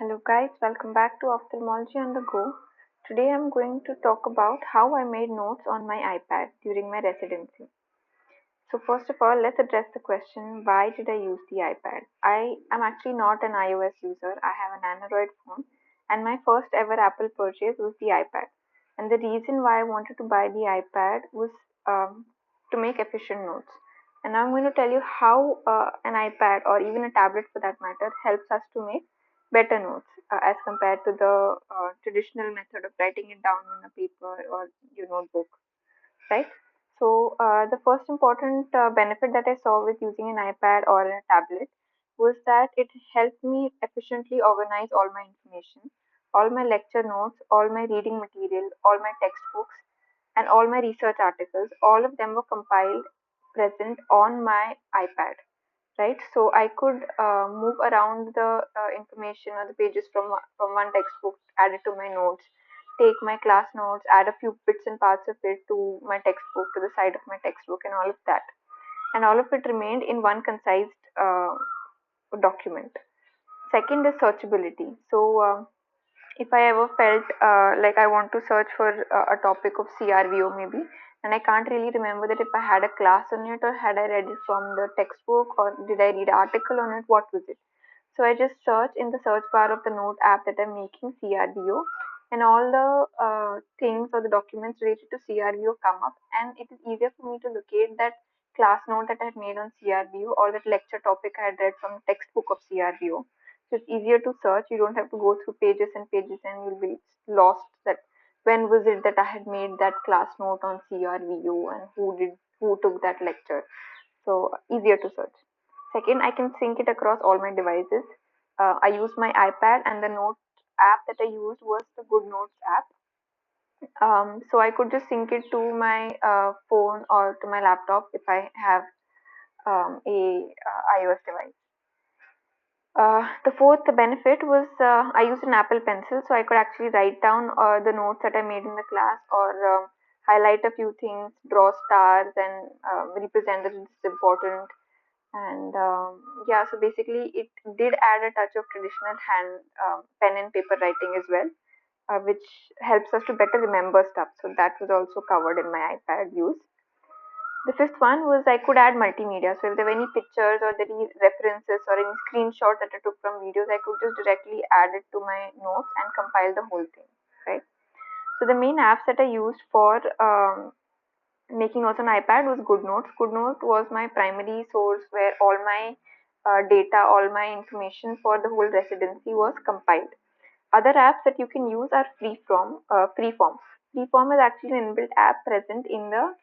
Hello guys, welcome back to Ophthalmology on the Go. Today I'm going to talk about how I made notes on my iPad during my residency. So first of all, let's address the question, why did I use the iPad? I am actually not an iOS user. I have an Android phone and my first ever Apple purchase was the iPad. And the reason why I wanted to buy the iPad was to make efficient notes. And now I'm going to tell you how an iPad or even a tablet for that matter helps us to make better notes as compared to the traditional method of writing it down on a paper or your notebook, right? So the first important benefit that I saw with using an iPad or a tablet was that it helped me efficiently organize all my information, all my lecture notes, all my reading material, all my textbooks, and all my research articles. All of them were compiled present on my iPad, right? So I could move around the information or the pages from one textbook, add it to my notes, take my class notes, add a few bits and parts of it to my textbook, to the side of my textbook, and all of that. And all of it remained in one concise document. Second is searchability. So if I ever felt like I want to search for a topic of CRVO maybe, and I can't really remember that if I had a class on it or had I read it from the textbook or did I read an article on it, what was it? So I just search in the search bar of the note app that I'm making CRVO, and all the things or the documents related to CRVO come up, and it is easier for me to locate that class note that I had made on CRVO or that lecture topic I had read from the textbook of CRVO. So it's easier to search. You don't have to go through pages and pages, and you'll be lost that when was it that I had made that class note on CRVO and who took that lecture. So easier to search. Second, I can sync it across all my devices. I use my iPad, and the note app that I used was the Good Notes app. So I could just sync it to my phone or to my laptop if I have a iOS device. The fourth benefit was I used an Apple Pencil, so I could actually write down the notes that I made in the class or highlight a few things, draw stars, and represent that it's important. And yeah, so basically, it did add a touch of traditional hand pen and paper writing as well, which helps us to better remember stuff. So that was also covered in my iPad use. The fifth one was I could add multimedia. So if there were any pictures or any references or any screenshots that I took from videos, I could just directly add it to my notes and compile the whole thing, right? So the main apps that I used for making notes on iPad was GoodNotes. GoodNote was my primary source where all my data, all my information for the whole residency was compiled. Other apps that you can use are Freeform. Freeform is actually an inbuilt app present in the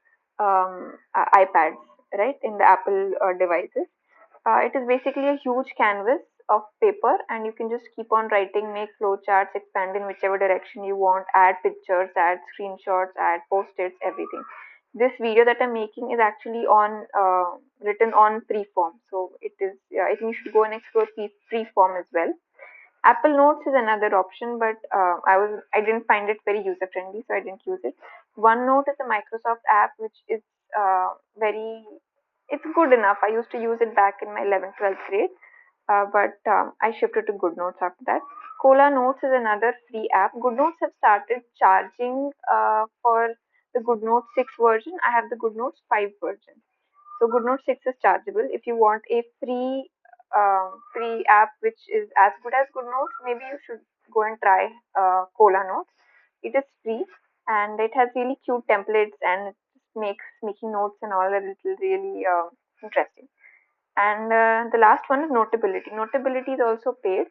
iPads, right, in the Apple devices. It is basically a huge canvas of paper, and you can just keep on writing, make flowcharts, expand in whichever direction you want, add pictures, add screenshots, add post-its, everything. This video that I'm making is actually on written on Freeform, so it is. I think you should go and explore Freeform as well. Apple Notes is another option, but I didn't find it very user friendly, so I didn't use it. OneNote is a Microsoft app which is very it's good enough. I used to use it back in my 11th, 12th grade, but I shifted to GoodNotes after that. Cola Notes is another free app. GoodNotes have started charging for the GoodNotes 6 version. I have the GoodNotes 5 version. So GoodNotes 6 is chargeable. If you want a free app which is as good as GoodNotes, maybe you should go and try Cola Notes. It is free and it has really cute templates and it just makes making notes and all a little really interesting. And the last one is Notability. Notability is also paid,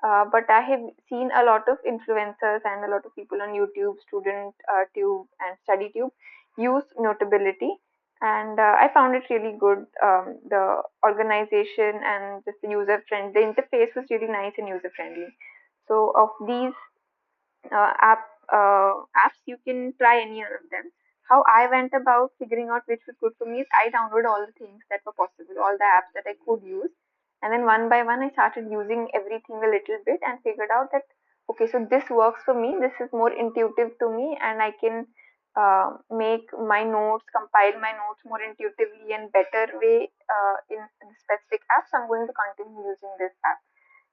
but I have seen a lot of influencers and a lot of people on YouTube, Student Tube, and Study Tube use Notability, and I found it really good. The organization and just the user friendly, the interface was really nice and user friendly. So, of these apps, you can try any one of them. How I went about figuring out which was good for me is I downloaded all the things that were possible, all the apps that I could use, and then one by one I started using everything a little bit and figured out that okay, so this works for me. This is more intuitive to me, and I can make my notes, compile my notes more intuitively and better way in the specific app. So I'm going to continue using this app.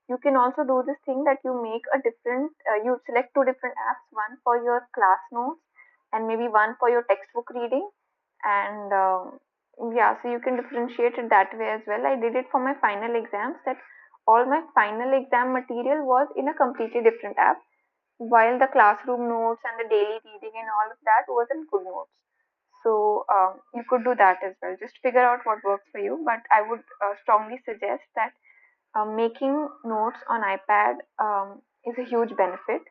You can also do this thing that you make a different, you select two different apps, one for your class notes and maybe one for your textbook reading. And yeah, so you can differentiate it that way as well. I did it for my final exams, that all my final exam material was in a completely different app, while the classroom notes and the daily reading and all of that was in good notes. So you could do that as well. Just figure out what works for you. But I would strongly suggest that making notes on iPad is a huge benefit,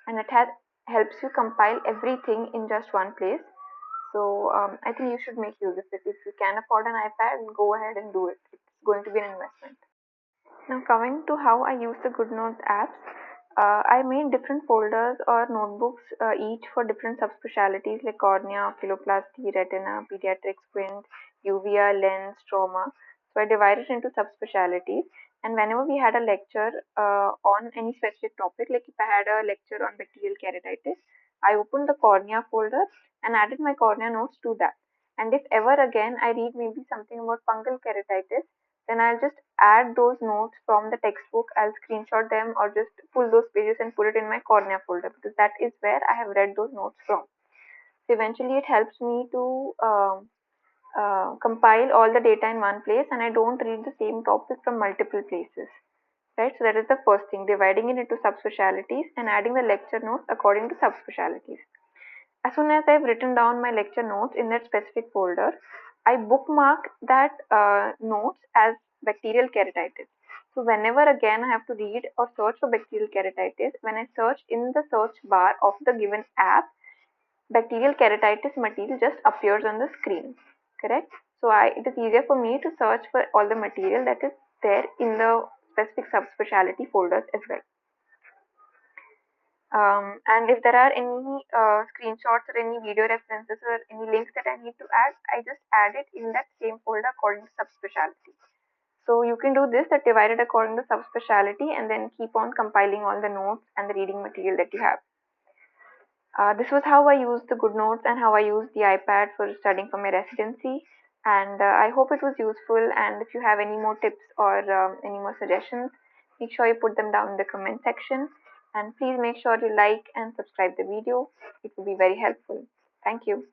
and it has helps you compile everything in just one place. So I think you should make use of it. If you can afford an iPad, go ahead and do it. It's going to be an investment. Now, coming to how I use the GoodNotes apps, I made different folders or notebooks, each for different subspecialties like cornea, oculoplasty, retina, pediatrics, squint, uvea, lens, trauma. So I divided into subspecialties, and whenever we had a lecture on any specific topic, like if I had a lecture on bacterial keratitis, I opened the cornea folder and added my cornea notes to that. And if ever again I read maybe something about fungal keratitis, then I'll just add those notes from the textbook. I'll screenshot them or just pull those pages and put it in my cornea folder, because that is where I have read those notes from. So eventually it helps me to compile all the data in one place, and I don't read the same topic from multiple places. Right, so that is the first thing, dividing it into subspecialties and adding the lecture notes according to subspecialties. As soon as I've written down my lecture notes in that specific folder, I bookmark that notes as bacterial keratitis. So whenever again I have to read or search for bacterial keratitis, when I search in the search bar of the given app, bacterial keratitis material just appears on the screen. Correct? So it is easier for me to search for all the material that is there in the specific subspecialty folders as well. And if there are any screenshots or any video references or any links that I need to add, I just add it in that same folder according to subspecialty. So you can do this, that divide it according to subspecialty and then keep on compiling all the notes and the reading material that you have. This was how I used the GoodNotes and how I used the iPad for studying for my residency. And I hope it was useful. And if you have any more tips or any more suggestions, make sure you put them down in the comment section. And please make sure you like and subscribe the video. It will be very helpful. Thank you.